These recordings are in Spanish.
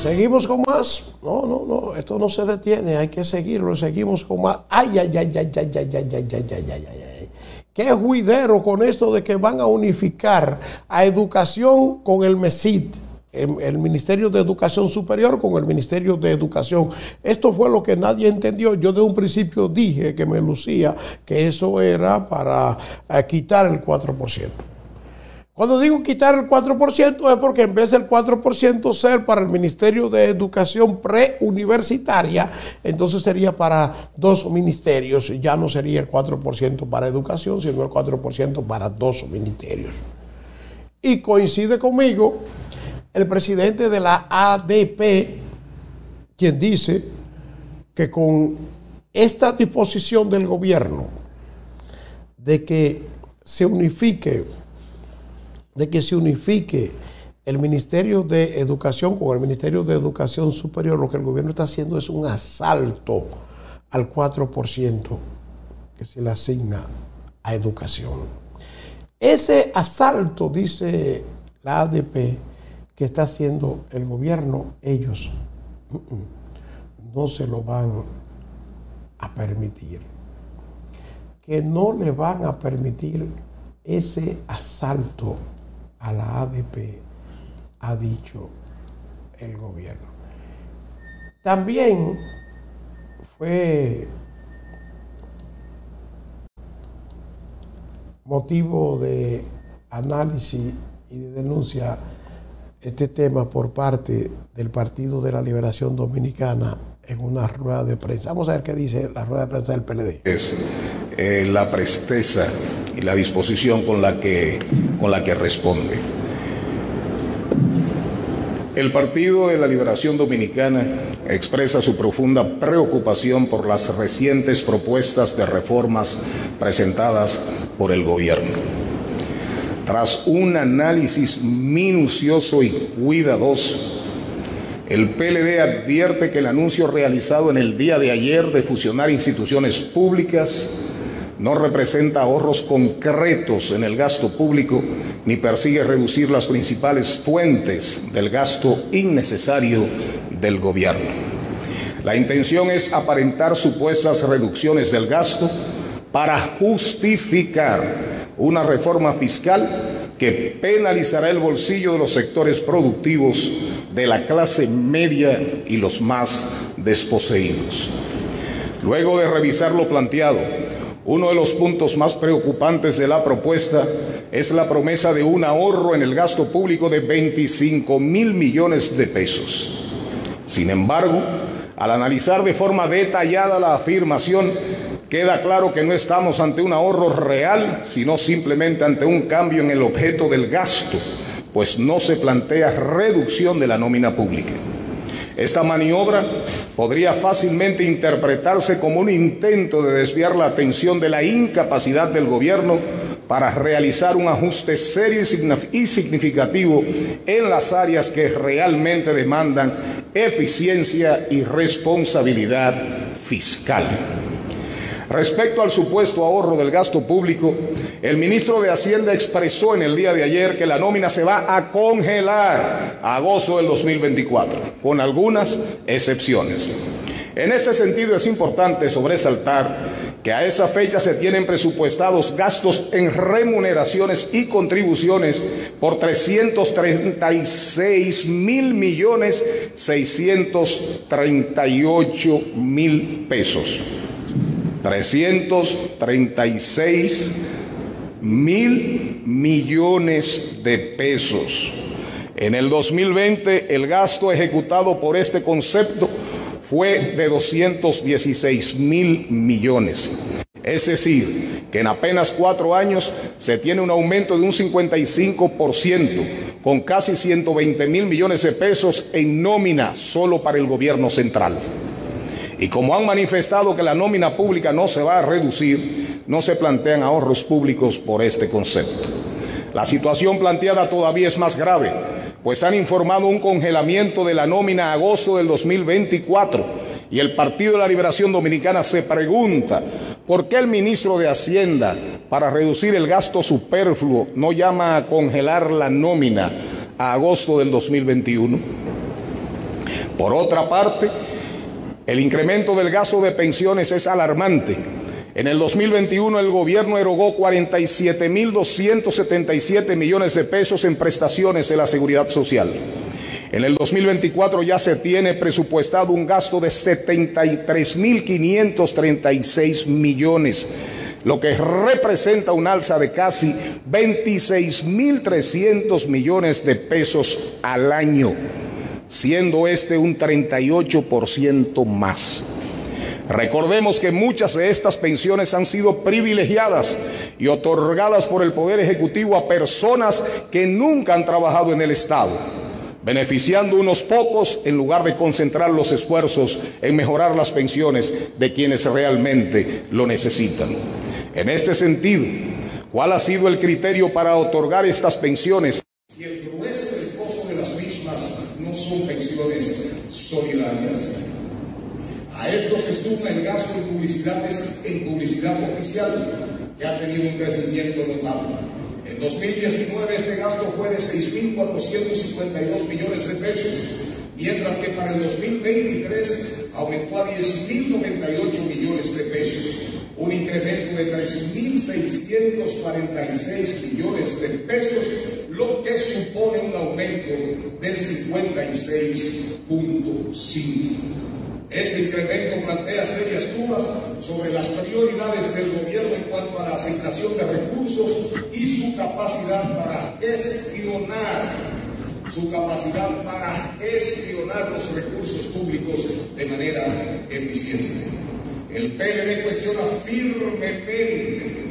Seguimos con más. No, esto no se detiene, hay que seguirlo, seguimos con más. Ay. Qué juidero con esto de que van a unificar a educación con el MESID, el Ministerio de Educación Superior con el Ministerio de Educación. Esto fue lo que nadie entendió. Yo de un principio dije que me lucía que eso era para quitar el 4%. Cuando digo quitar el 4% es porque en vez del 4% ser para el Ministerio de Educación preuniversitaria, entonces sería para dos ministerios. Ya no sería el 4% para educación, sino el 4% para dos ministerios. Y coincide conmigo el presidente de la ADP, quien dice que con esta disposición del gobierno de que se unifique el Ministerio de Educación con el Ministerio de Educación Superior, lo que el gobierno está haciendo es un asalto al 4% que se le asigna a educación. Ese asalto, dice la ADP, que está haciendo el gobierno, ellos no se lo van a permitir. Que no le van a permitir ese asalto a la ADP, ha dicho el gobierno. También fue motivo de análisis y de denuncia este tema por parte del Partido de la Liberación Dominicana en una rueda de prensa. Vamos a ver qué dice la rueda de prensa del PLD. Es la presteza y la disposición con la que responde. El Partido de la Liberación Dominicana expresa su profunda preocupación por las recientes propuestas de reformas presentadas por el gobierno. Tras un análisis minucioso y cuidadoso, el PLD advierte que el anuncio realizado en el día de ayer de fusionar instituciones públicas no representa ahorros concretos en el gasto público ni persigue reducir las principales fuentes del gasto innecesario del gobierno. La intención es aparentar supuestas reducciones del gasto para justificar una reforma fiscal que penalizará el bolsillo de los sectores productivos, de la clase media y los más desposeídos. Luego de revisar lo planteado, uno de los puntos más preocupantes de la propuesta es la promesa de un ahorro en el gasto público de 25.000 millones de pesos. Sin embargo, al analizar de forma detallada la afirmación, queda claro que no estamos ante un ahorro real, sino simplemente ante un cambio en el objeto del gasto, pues no se plantea reducción de la nómina pública. Esta maniobra podría fácilmente interpretarse como un intento de desviar la atención de la incapacidad del gobierno para realizar un ajuste serio y significativo en las áreas que realmente demandan eficiencia y responsabilidad fiscal. Respecto al supuesto ahorro del gasto público, el ministro de Hacienda expresó en el día de ayer que la nómina se va a congelar a agosto del 2024, con algunas excepciones. En este sentido es importante sobresaltar que a esa fecha se tienen presupuestados gastos en remuneraciones y contribuciones por 336.638.000 pesos. 336.000 millones de pesos. En el 2020, el gasto ejecutado por este concepto fue de 216.000 millones. Es decir, que en apenas 4 años se tiene un aumento de un 55%, con casi 120.000 millones de pesos en nómina solo para el gobierno central. Y como han manifestado que la nómina pública no se va a reducir, no se plantean ahorros públicos por este concepto. La situación planteada todavía es más grave, pues han informado un congelamiento de la nómina a agosto del 2024 y el Partido de la Liberación Dominicana se pregunta por qué el ministro de Hacienda, para reducir el gasto superfluo, no llama a congelar la nómina a agosto del 2021. Por otra parte, el incremento del gasto de pensiones es alarmante. En el 2021 el gobierno erogó 47.277 millones de pesos en prestaciones de la seguridad social. En el 2024 ya se tiene presupuestado un gasto de 73.536 millones, lo que representa un alza de casi 26.300 millones de pesos al año, siendo este un 38% más. Recordemos que muchas de estas pensiones han sido privilegiadas y otorgadas por el Poder Ejecutivo a personas que nunca han trabajado en el Estado, beneficiando a unos pocos en lugar de concentrar los esfuerzos en mejorar las pensiones de quienes realmente lo necesitan. En este sentido, ¿cuál ha sido el criterio para otorgar estas pensiones? Si el grueso del costo de las mismas no son pensiones solidarias. A esto se suma el gasto en publicidad oficial, que ha tenido un crecimiento notable. En 2019 este gasto fue de 6.452 millones de pesos, mientras que para el 2023 aumentó a 10.098 millones de pesos, un incremento de 3.646 millones de pesos, lo que supone un aumento del 56.5%. Este incremento plantea serias dudas sobre las prioridades del gobierno en cuanto a la asignación de recursos y su capacidad para gestionar los recursos públicos de manera eficiente. El PLD cuestiona firmemente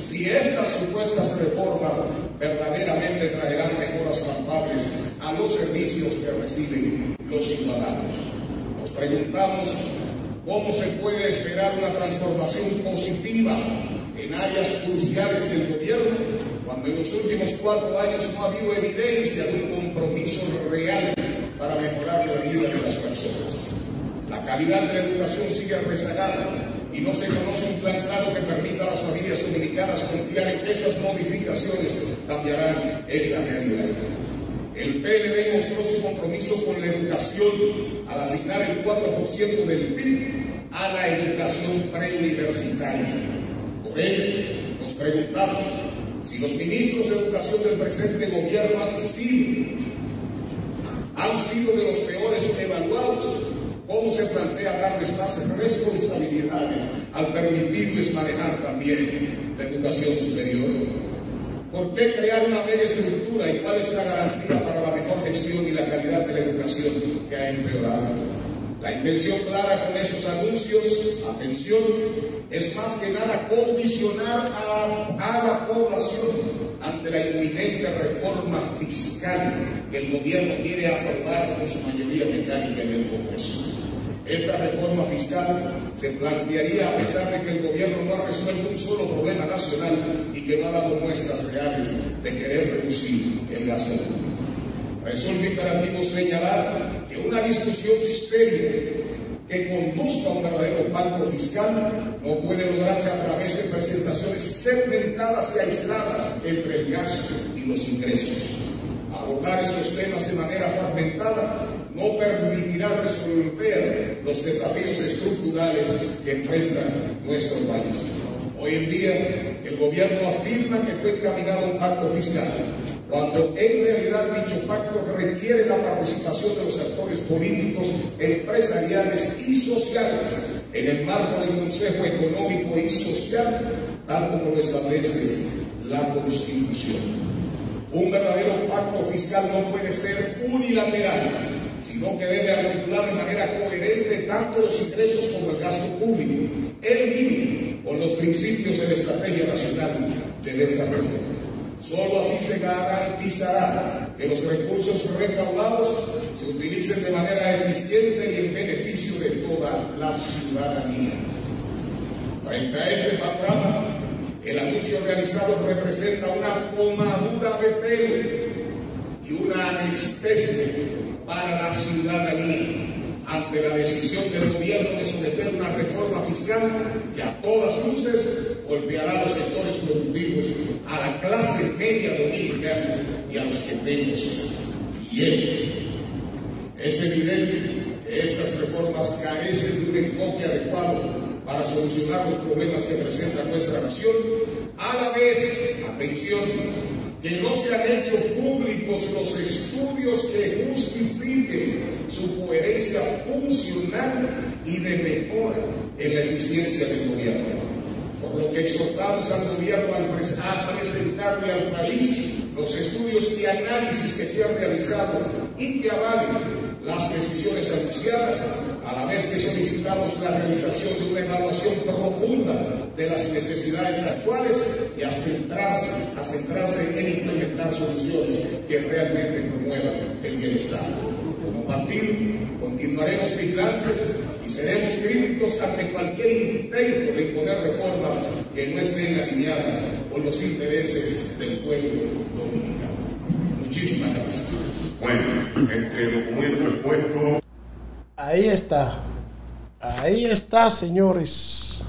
si estas supuestas reformas verdaderamente traerán mejoras palpables a los servicios que reciben los ciudadanos. Nos preguntamos cómo se puede esperar una transformación positiva en áreas cruciales del gobierno cuando en los últimos 4 años no ha habido evidencia de un compromiso real para mejorar la vida de las personas. La calidad de la educación sigue rezagada y no se conoce un plan claro que permita a las familias dominicanas confiar en que esas modificaciones cambiarán esta realidad. El PLD mostró su compromiso con la educación al asignar el 4% del PIB a la educación preuniversitaria. Por ello, nos preguntamos si los ministros de educación del presente gobierno han sido de los peores evaluados. ¿Cómo se plantea darles más responsabilidades al permitirles manejar también la educación superior? ¿Por qué crear una mega estructura y cuál es la garantía para la mejor gestión y la calidad de la educación que ha empeorado? La intención clara con esos anuncios, atención, es más que nada condicionar a la población ante la inminente reforma fiscal que el gobierno quiere aprobar con su mayoría mecánica en el Congreso. Esta reforma fiscal se plantearía a pesar de que el gobierno no ha resuelto un solo problema nacional y que no ha dado muestras reales de querer reducir el gasto público. Resulta imperativo señalar que una discusión seria que conduzca a un verdadero pacto fiscal no puede lograrse a través de presentaciones segmentadas y aisladas entre el gasto y los ingresos. Abordar estos temas de manera fragmentada no permitirá resolver los desafíos estructurales que enfrenta nuestro país. Hoy en día, el gobierno afirma que está encaminado a un pacto fiscal, cuando en realidad dicho pacto requiere la participación de los actores políticos, empresariales y sociales en el marco del Consejo Económico y Social, tal como lo establece la Constitución. Un verdadero pacto fiscal no puede ser unilateral, sino que debe articular de manera coherente tanto los ingresos como el gasto público, en línea con los principios de la Estrategia Nacional de Desarrollo. Solo así se garantizará que los recursos recaudados se utilicen de manera eficiente y en beneficio de toda la ciudadanía. Frente a este panorama, el anuncio realizado representa una tomadura de pelo y una anestesia para la ciudadanía ante la decisión del gobierno de someter una reforma fiscal que a todas luces golpeará a los sectores productivos, a la clase media dominicana y a los que menos tienen. Es evidente que estas reformas carecen de un enfoque adecuado para solucionar los problemas que presenta nuestra nación, a la vez, atención, que no se han hecho públicos los estudios que justifiquen su coherencia funcional y de mejora en la eficiencia del gobierno. Por lo que exhortamos al gobierno a presentarle al país los estudios y análisis que se han realizado y que avalen las decisiones anunciadas, a la vez que solicitamos la realización de una evaluación profunda de las necesidades actuales y a centrarse en implementar soluciones que realmente promuevan el bienestar. Como partido, continuaremos vigilantes y seremos críticos ante cualquier intento de imponer reformas que no estén alineadas con los intereses del pueblo dominicano. Muchísimas gracias. Bueno, este documento expuesto. Ahí está, señores,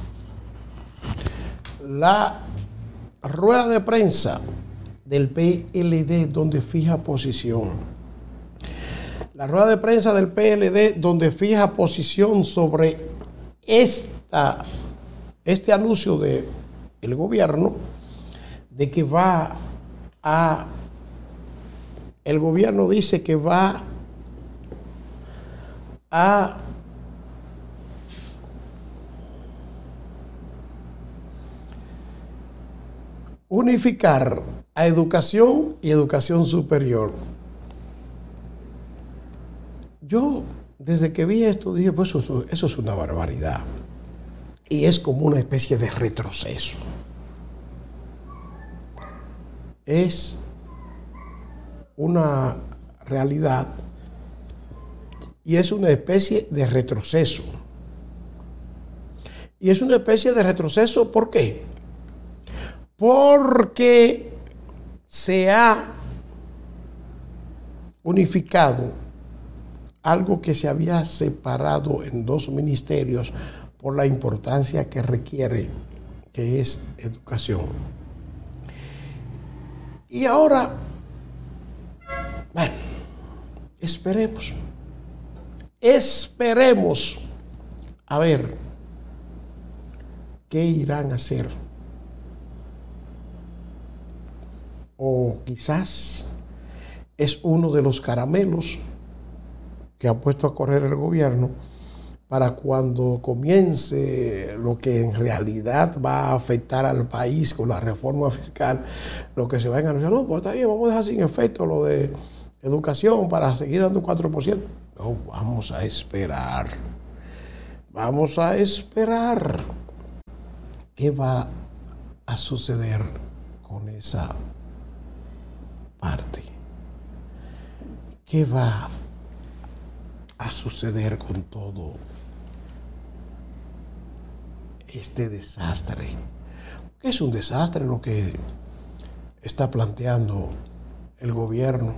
la rueda de prensa del PLD donde fija posición. La rueda de prensa del PLD donde fija posición sobre este anuncio del gobierno de que el gobierno dice que va a unificar a educación y educación superior. Yo, desde que vi esto, dije, pues eso es una barbaridad. Y es como una especie de retroceso. Es una realidad y es una especie de retroceso. Y es una especie de retroceso, ¿por qué? Porque se ha unificado algo que se había separado en dos ministerios por la importancia que requiere, que es educación. Y ahora, bueno, esperemos a ver qué irán a hacer. O quizás es uno de los caramelos que ha puesto a correr el gobierno para cuando comience lo que en realidad va a afectar al país con la reforma fiscal, lo que se va a anunciar. No, pues está bien, vamos a dejar sin efecto lo de educación para seguir dando 4%. No, vamos a esperar. Vamos a esperar qué va a suceder con esa parte. ¿Qué va a suceder con todo este desastre? Porque es un desastre lo que está planteando el gobierno.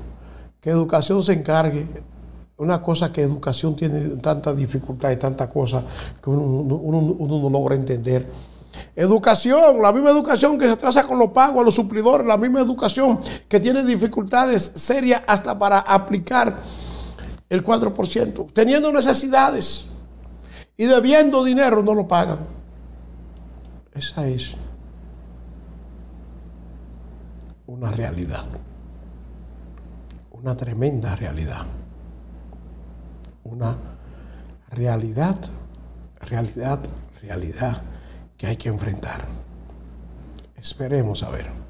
Que educación se encargue. Una cosa que educación tiene tanta dificultad y tanta cosa que uno no logra entender. Educación, la misma educación que se atrasa con los pagos a los suplidores, la misma educación que tiene dificultades serias hasta para aplicar el 4%, teniendo necesidades y debiendo dinero, no lo pagan. Esa es una realidad, una tremenda realidad, una realidad que hay que enfrentar. Esperemos a ver.